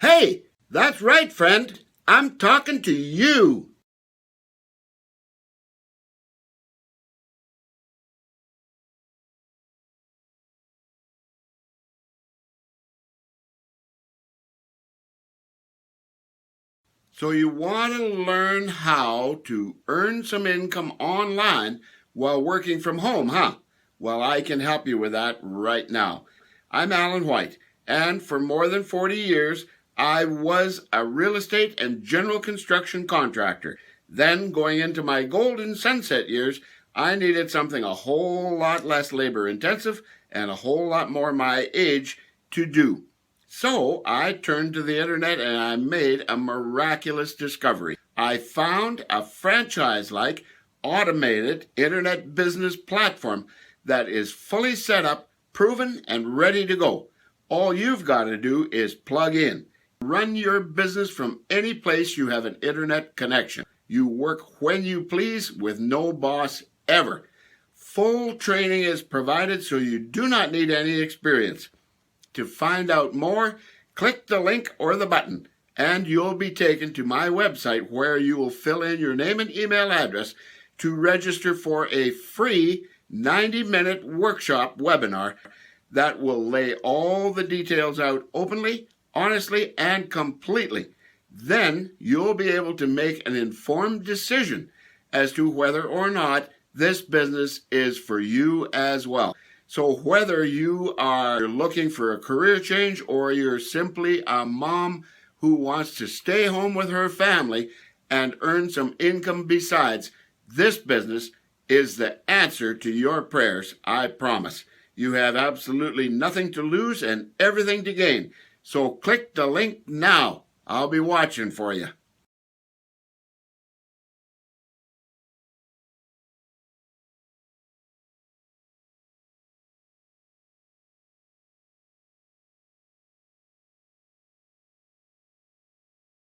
Hey, that's right, friend. I'm talking to you. So you want to learn how to earn some income online while working from home, huh? Well, I can help you with that right now. I'm Alan White, and for more than 40 years, I was a real estate and general construction contractor. Then, going into my golden sunset years, I needed something a whole lot less labor intensive and a whole lot more my age to do. So I turned to the internet and I made a miraculous discovery. I found a franchise like automated internet business platform that is fully set up, proven, and ready to go. All you've got to do is plug in. Run your business from any place you have an internet connection. You work when you please with no boss ever. Full training is provided so you do not need any experience. To find out more, click the link or the button, and you'll be taken to my website where you will fill in your name and email address to register for a free 90-minute workshop webinar that will lay all the details out openly, honestly, and completely. Then you'll be able to make an informed decision as to whether or not this business is for you as well. So whether you are looking for a career change or you're simply a mom who wants to stay home with her family and earn some income besides, this business is the answer to your prayers, I promise. You have absolutely nothing to lose and everything to gain. So click the link now. I'll be watching for you.